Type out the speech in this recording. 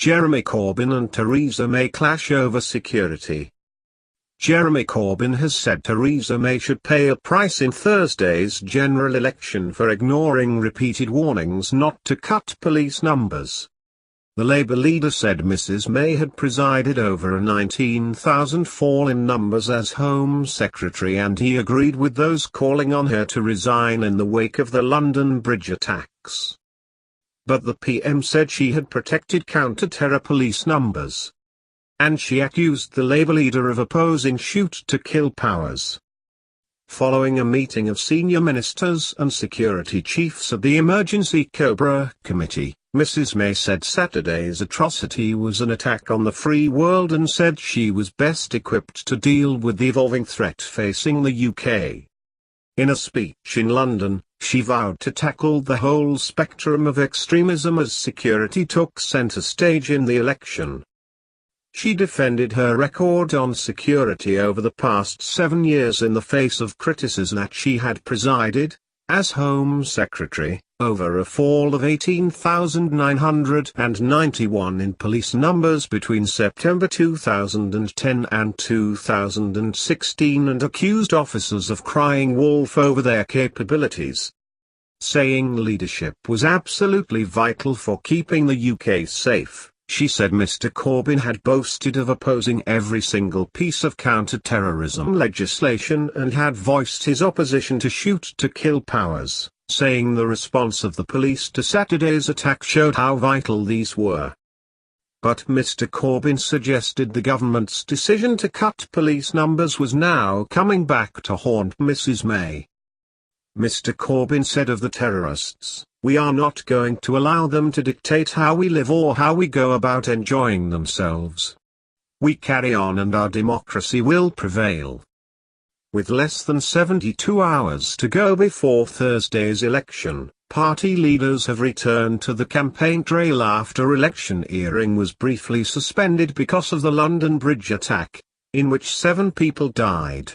Jeremy Corbyn and Theresa May clash over security. Jeremy Corbyn has said Theresa May should pay a price in Thursday's general election for ignoring repeated warnings not to cut police numbers. The Labour leader said Mrs May had presided over a 19,000 fall in numbers as Home Secretary, and he agreed with those calling on her to resign in the wake of the London Bridge attacks. But the PM said she had protected counter-terror police numbers. And she accused the Labour leader of opposing shoot-to-kill powers. Following a meeting of senior ministers and security chiefs at the Emergency Cobra Committee, Mrs May said Saturday's atrocity was an attack on the free world and said she was best equipped to deal with the evolving threat facing the UK. In a speech in London, she vowed to tackle the whole spectrum of extremism as security took centre stage in the election. She defended her record on security over the past 7 years in the face of criticism that she had presided, as Home Secretary, over a fall of 18,991 in police numbers between September 2010 and 2016, and accused officers of crying wolf over their capabilities, saying leadership was absolutely vital for keeping the UK safe. She said Mr Corbyn had boasted of opposing every single piece of counter-terrorism legislation and had voiced his opposition to shoot-to-kill powers, saying the response of the police to Saturday's attack showed how vital these were. But Mr Corbyn suggested the government's decision to cut police numbers was now coming back to haunt Mrs May. Mr Corbyn said of the terrorists, "We are not going to allow them to dictate how we live or how we go about enjoying themselves. We carry on and our democracy will prevail." With less than 72 hours to go before Thursday's election, party leaders have returned to the campaign trail after election earring was briefly suspended because of the London Bridge attack, in which 7 people died.